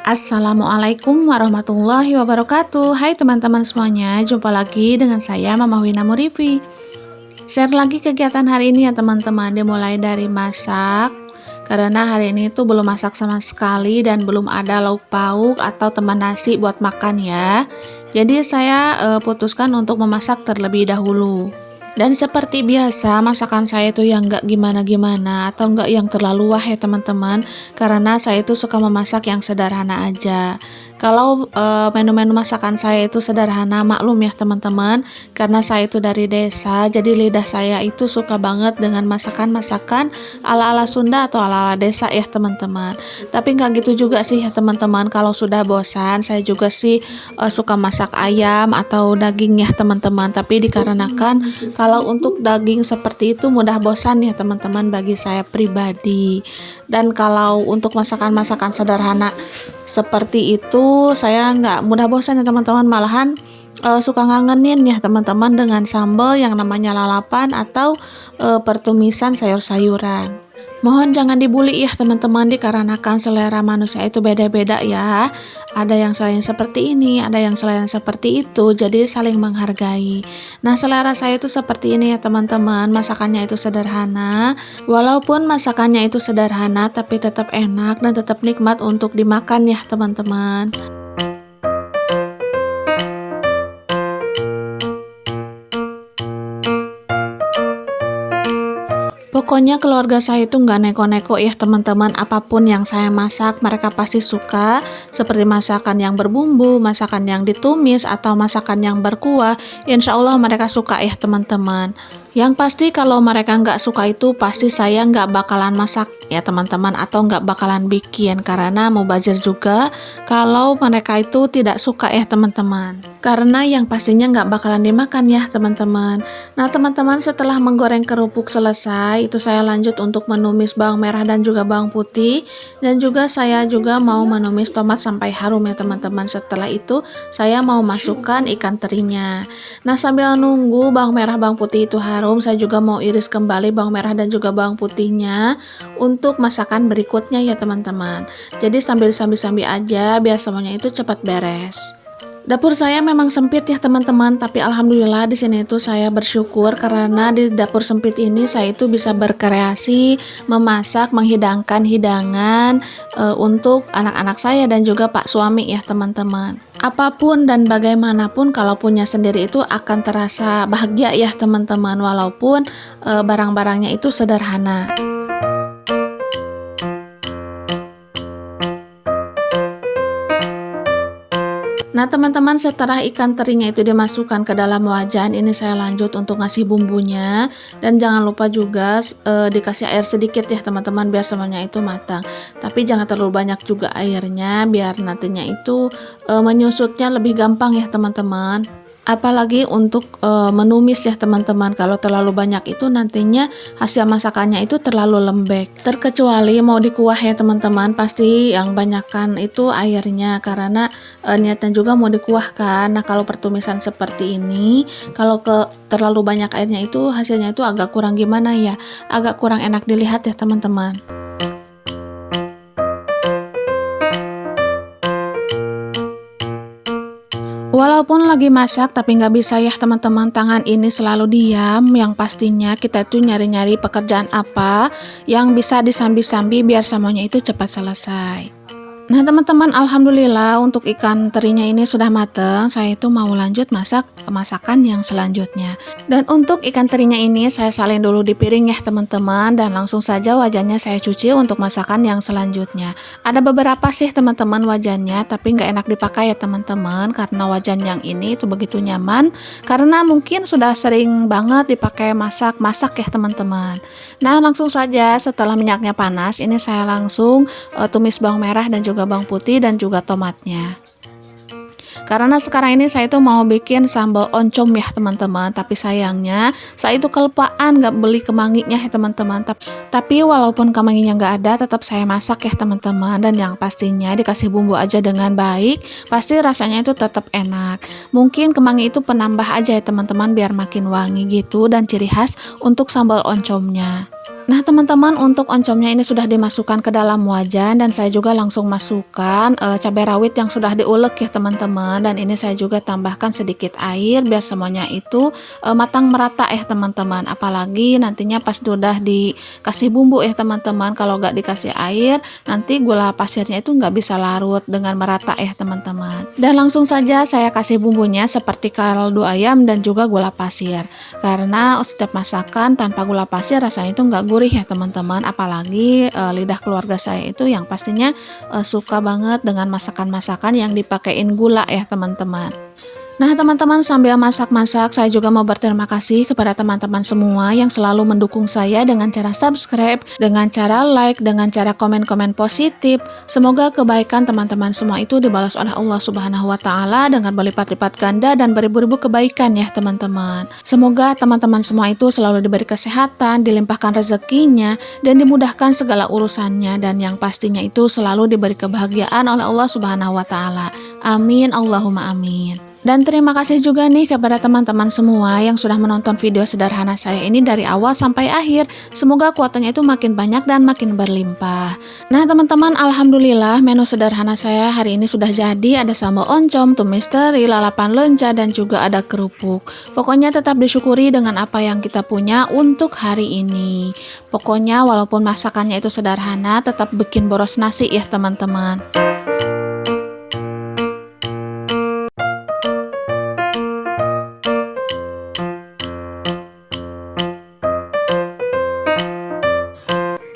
Assalamualaikum warahmatullahi wabarakatuh. Hai teman-teman semuanya, jumpa lagi dengan saya Mama Wina Murifi. Share lagi kegiatan hari ini ya teman-teman. Dimulai dari masak, karena hari ini tuh belum masak sama sekali dan belum ada lauk pauk atau teman nasi buat makan ya. Jadi saya putuskan untuk memasak terlebih dahulu. Dan seperti biasa, masakan saya itu yang nggak gimana-gimana atau nggak yang terlalu wah ya teman-teman. Karena saya itu suka memasak yang sederhana aja. Kalau menu-menu masakan saya itu sederhana, maklum ya teman-teman. Karena saya itu dari desa, jadi lidah saya itu suka banget dengan masakan-masakan ala-ala Sunda atau ala-ala desa ya teman-teman. Tapi nggak gitu juga sih ya teman-teman. Kalau sudah bosan, saya juga sih suka masak ayam atau daging ya teman-teman. Tapi dikarenakan kalau untuk daging seperti itu mudah bosan ya teman-teman bagi saya pribadi. Dan kalau untuk masakan-masakan sederhana seperti itu saya nggak mudah bosan ya teman-teman, malahan suka ngangenin ya teman-teman dengan sambal yang namanya lalapan atau pertumisan sayur-sayuran. Mohon jangan dibully ya teman-teman, dikarenakan selera manusia itu beda-beda ya. Ada yang selain seperti ini, ada yang selain seperti itu, jadi saling menghargai. Nah, selera saya itu seperti ini ya teman-teman, masakannya itu sederhana. Walaupun masakannya itu sederhana, tapi tetap enak dan tetap nikmat untuk dimakan ya teman-teman. Pokoknya keluarga saya itu nggak neko-neko ya teman-teman, apapun yang saya masak mereka pasti suka. Seperti masakan yang berbumbu, masakan yang ditumis, atau masakan yang berkuah, insya Allah mereka suka ya teman-teman. Yang pasti kalau mereka nggak suka itu pasti saya nggak bakalan masak ya teman-teman, atau nggak bakalan bikin, karena mubazir juga kalau mereka itu tidak suka ya teman-teman, karena yang pastinya nggak bakalan dimakan ya teman-teman. Nah teman-teman, setelah menggoreng kerupuk selesai, itu saya lanjut untuk menumis bawang merah dan juga bawang putih, dan juga saya juga mau menumis tomat sampai harum ya teman-teman. Setelah itu saya mau masukkan ikan terinya. Nah sambil nunggu bawang merah bawang putih itu harum, saya juga mau iris kembali bawang merah dan juga bawang putihnya untuk masakan berikutnya ya teman-teman. Jadi sambil aja biar semuanya itu cepat beres. Dapur saya memang sempit ya teman-teman, tapi alhamdulillah di sini itu saya bersyukur karena di dapur sempit ini saya itu bisa berkreasi, memasak, menghidangkan hidangan untuk anak-anak saya dan juga pak suami ya teman-teman. Apapun dan bagaimanapun kalau punya sendiri itu akan terasa bahagia ya teman-teman, walaupun barang-barangnya itu sederhana. Nah teman-teman, setelah ikan terinya itu dimasukkan ke dalam wajan, ini saya lanjut untuk ngasih bumbunya. Dan jangan lupa juga dikasih air sedikit ya teman-teman, biar semuanya itu matang. Tapi jangan terlalu banyak juga airnya, biar nantinya itu menyusutnya lebih gampang ya teman-teman. Apalagi untuk menumis ya teman-teman, kalau terlalu banyak itu nantinya hasil masakannya itu terlalu lembek. Terkecuali mau dikuah ya teman-teman, pasti yang banyakkan itu airnya, karena niatnya juga mau dikuahkan. Nah kalau pertumisan seperti ini, kalau terlalu banyak airnya itu hasilnya itu agak kurang gimana ya, agak kurang enak dilihat ya teman-teman. Walaupun lagi masak, tapi nggak bisa ya teman-teman, tangan ini selalu diam. Yang pastinya kita tuh nyari-nyari pekerjaan apa yang bisa disambi-sambi biar semuanya itu cepat selesai. Nah teman-teman, alhamdulillah untuk ikan terinya ini sudah mateng. Saya itu mau lanjut masak masakan yang selanjutnya. Dan untuk ikan terinya ini saya salin dulu di piring ya teman-teman, dan langsung saja wajannya saya cuci untuk masakan yang selanjutnya. Ada beberapa sih teman-teman wajannya, tapi nggak enak dipakai ya teman-teman, karena wajan yang ini itu begitu nyaman, karena mungkin sudah sering banget dipakai masak-masak ya teman-teman. Nah langsung saja setelah minyaknya panas, ini saya langsung tumis bawang merah dan juga bawang putih dan juga tomatnya. Karena sekarang ini saya itu mau bikin sambal oncom ya teman-teman, tapi sayangnya saya itu kelupaan gak beli kemanginya ya teman-teman. Tapi walaupun kemanginya gak ada, tetap saya masak ya teman-teman. Dan yang pastinya dikasih bumbu aja dengan baik, pasti rasanya itu tetap enak. Mungkin kemangi itu penambah aja ya teman-teman, biar makin wangi gitu dan ciri khas untuk sambal oncomnya. Nah teman-teman, untuk oncomnya ini sudah dimasukkan ke dalam wajan dan saya juga langsung masukkan cabai rawit yang sudah diulek ya teman-teman. Dan ini saya juga tambahkan sedikit air biar semuanya itu matang merata ya teman-teman. Apalagi nantinya pas sudah dikasih bumbu ya teman-teman, kalau nggak dikasih air nanti gula pasirnya itu nggak bisa larut dengan merata ya teman-teman. Dan langsung saja saya kasih bumbunya seperti kaldu ayam dan juga gula pasir, karena setiap masakan tanpa gula pasir rasanya itu nggak gurih ya teman-teman. Apalagi lidah keluarga saya itu yang pastinya suka banget dengan masakan-masakan yang dipakein gula ya teman-teman. Nah teman-teman, sambil masak-masak saya juga mau berterima kasih kepada teman-teman semua yang selalu mendukung saya dengan cara subscribe, dengan cara like, dengan cara komen-komen positif. Semoga kebaikan teman-teman semua itu dibalas oleh Allah Subhanahu wa Ta'ala dengan berlipat-lipat ganda dan beribu-ribu kebaikan ya teman-teman. Semoga teman-teman semua itu selalu diberi kesehatan, dilimpahkan rezekinya, dan dimudahkan segala urusannya, dan yang pastinya itu selalu diberi kebahagiaan oleh Allah Subhanahu wa Ta'ala. Amin, Allahumma amin. Dan terima kasih juga nih kepada teman-teman semua yang sudah menonton video sederhana saya ini dari awal sampai akhir. Semoga kuotanya itu makin banyak dan makin berlimpah. Nah teman-teman, alhamdulillah menu sederhana saya hari ini sudah jadi. Ada sambal oncom, tumis teri, lalapan lenca, dan juga ada kerupuk. Pokoknya tetap disyukuri dengan apa yang kita punya untuk hari ini. Pokoknya walaupun masakannya itu sederhana, tetap bikin boros nasi ya teman-teman.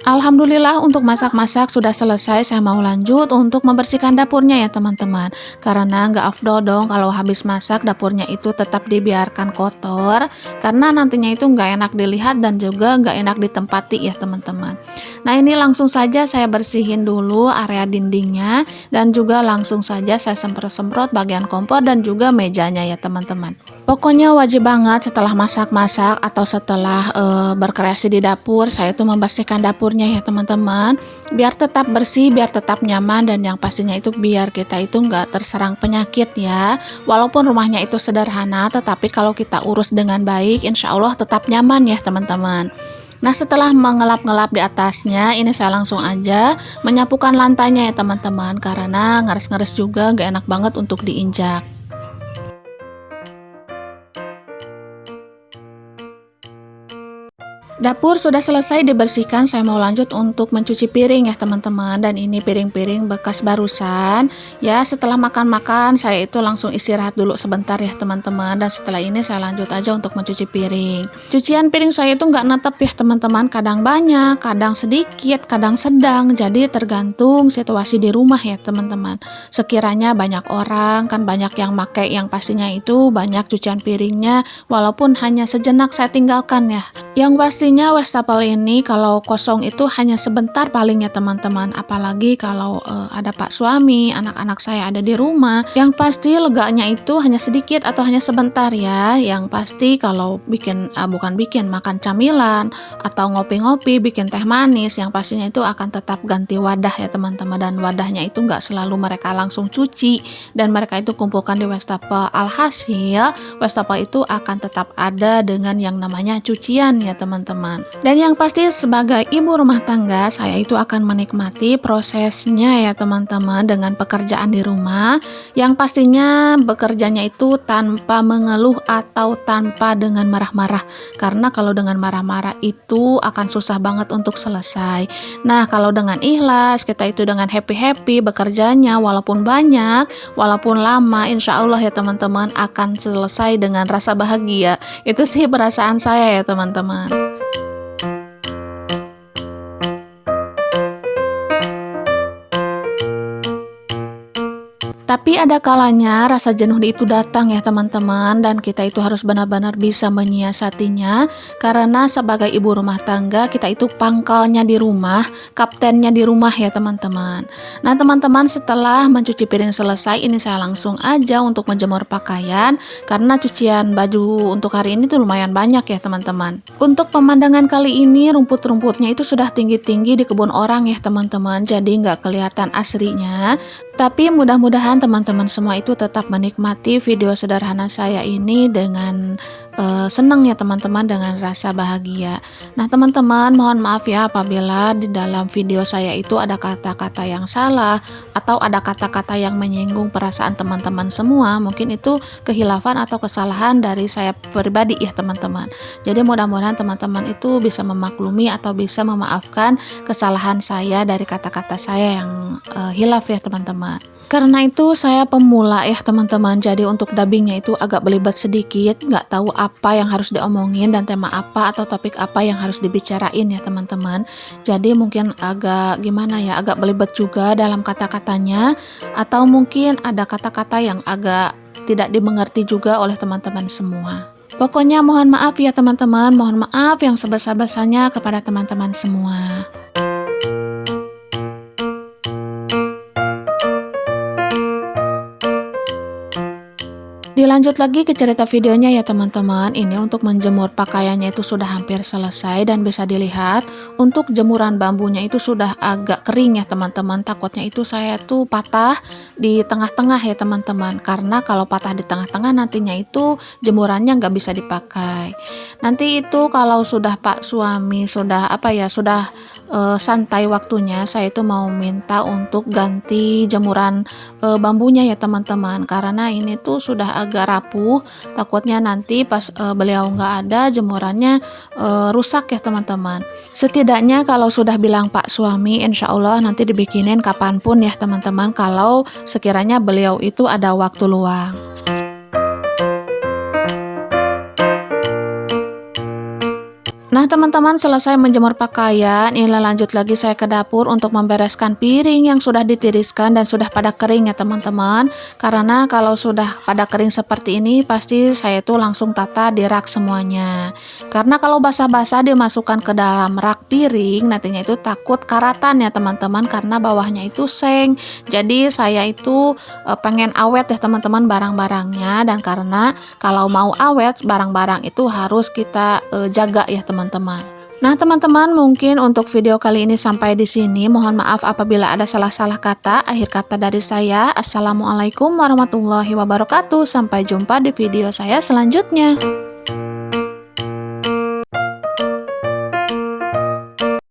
Alhamdulillah untuk masak-masak sudah selesai. Saya mau lanjut untuk membersihkan dapurnya ya teman-teman, karena nggak afdol dong kalau habis masak dapurnya itu tetap dibiarkan kotor, karena nantinya itu nggak enak dilihat dan juga nggak enak ditempati ya teman-teman. Nah ini langsung saja saya bersihin dulu area dindingnya, dan juga langsung saja saya semprot-semprot bagian kompor dan juga mejanya ya teman-teman. Pokoknya wajib banget setelah masak-masak atau setelah berkreasi di dapur, saya itu membersihkan dapurnya ya teman-teman, biar tetap bersih, biar tetap nyaman, dan yang pastinya itu biar kita itu nggak terserang penyakit ya. Walaupun rumahnya itu sederhana, tetapi kalau kita urus dengan baik, insya Allah tetap nyaman ya teman-teman. Nah setelah mengelap-ngelap di atasnya, ini saya langsung aja menyapukan lantainya ya teman-teman, karena ngeres-ngeres juga nggak enak banget untuk diinjak. Dapur sudah selesai dibersihkan, saya mau lanjut untuk mencuci piring ya teman-teman. Dan ini piring-piring bekas barusan ya. Setelah makan-makan saya itu langsung istirahat dulu sebentar ya teman-teman. Dan setelah ini saya lanjut aja untuk mencuci piring. Cucian piring saya itu nggak netep ya teman-teman, kadang banyak, kadang sedikit, kadang sedang. Jadi tergantung situasi di rumah ya teman-teman. Sekiranya banyak orang, kan banyak yang pakai, yang pastinya itu banyak cucian piringnya, walaupun hanya sejenak saya tinggalkan ya. Yang pastinya wastafel ini kalau kosong itu hanya sebentar paling ya teman-teman. Apalagi kalau ada pak suami, anak-anak saya ada di rumah. Yang pasti leganya itu hanya sedikit atau hanya sebentar ya. Yang pasti kalau makan camilan atau ngopi-ngopi, bikin teh manis, yang pastinya itu akan tetap ganti wadah ya teman-teman. Dan wadahnya itu nggak selalu mereka langsung cuci dan mereka itu kumpulkan di wastafel. Alhasil wastafel itu akan tetap ada dengan yang namanya cucian ya teman-teman. Dan yang pasti sebagai ibu rumah tangga, saya itu akan menikmati prosesnya ya teman-teman dengan pekerjaan di rumah, yang pastinya bekerjanya itu tanpa mengeluh atau tanpa dengan marah-marah, karena kalau dengan marah-marah itu akan susah banget untuk selesai. Nah kalau dengan ikhlas, kita itu dengan happy-happy bekerjanya, walaupun banyak, walaupun lama, insya Allah ya teman-teman akan selesai dengan rasa bahagia. Itu sih perasaan saya ya teman-teman. Tapi ada kalanya rasa jenuh itu datang ya teman-teman, dan kita itu harus benar-benar bisa menyiasatinya, karena sebagai ibu rumah tangga kita itu pangkalnya di rumah, kaptennya di rumah ya teman-teman. Nah teman-teman, setelah mencuci piring selesai, ini saya langsung aja untuk menjemur pakaian, karena cucian baju untuk hari ini tuh lumayan banyak ya teman-teman. Untuk pemandangan kali ini rumput-rumputnya itu sudah tinggi-tinggi di kebun orang ya teman-teman, jadi nggak kelihatan asrinya. Tapi mudah-mudahan teman-teman semua itu tetap menikmati video sederhana saya ini dengan senang ya teman-teman, dengan rasa bahagia. Nah teman-teman, mohon maaf ya apabila di dalam video saya itu ada kata-kata yang salah atau ada kata-kata yang menyinggung perasaan teman-teman semua. Mungkin itu kehilafan atau kesalahan dari saya pribadi ya teman-teman. Jadi mudah-mudahan teman-teman itu bisa memaklumi atau bisa memaafkan kesalahan saya dari kata-kata saya yang hilaf ya teman-teman. Karena itu saya pemula ya teman-teman, jadi untuk dubbingnya itu agak belibet sedikit, nggak tahu apa yang harus diomongin dan tema apa atau topik apa yang harus dibicarain ya teman-teman. Jadi mungkin agak gimana ya, agak belibet juga dalam kata-katanya, atau mungkin ada kata-kata yang agak tidak dimengerti juga oleh teman-teman semua. Pokoknya mohon maaf ya teman-teman, mohon maaf yang sebesar-besarnya kepada teman-teman semua. Dilanjut lagi ke cerita videonya ya teman-teman. Ini untuk menjemur pakaiannya itu sudah hampir selesai dan bisa dilihat untuk jemuran bambunya itu sudah agak kering ya teman-teman. Takutnya itu saya tuh patah di tengah-tengah ya teman-teman, karena kalau patah di tengah-tengah nantinya itu jemurannya nggak bisa dipakai. Nanti itu kalau sudah Pak suami sudah sudah santai waktunya, saya itu mau minta untuk ganti jemuran bambunya ya teman-teman, karena ini tuh sudah agak rapuh. Takutnya nanti pas beliau nggak ada jemurannya rusak ya teman-teman. Setidaknya kalau sudah bilang Pak suami, insya Allah nanti dibikinin kapanpun ya teman-teman, kalau sekiranya beliau itu ada waktu luang. Nah teman-teman, selesai menjemur pakaian, inilah lanjut lagi saya ke dapur untuk membereskan piring yang sudah ditiriskan dan sudah pada kering ya teman-teman. Karena kalau sudah pada kering seperti ini pasti saya tuh langsung tata di rak semuanya. Karena kalau basah-basah dimasukkan ke dalam rak piring nantinya itu takut karatan ya teman-teman, karena bawahnya itu seng. Jadi saya itu pengen awet ya teman-teman barang-barangnya, dan karena kalau mau awet barang-barang itu harus kita jaga ya teman-teman. Nah teman-teman, mungkin untuk video kali ini sampai di sini. Mohon maaf apabila ada salah-salah kata. Akhir kata dari saya, Assalamualaikum warahmatullahi wabarakatuh. Sampai jumpa di video saya selanjutnya.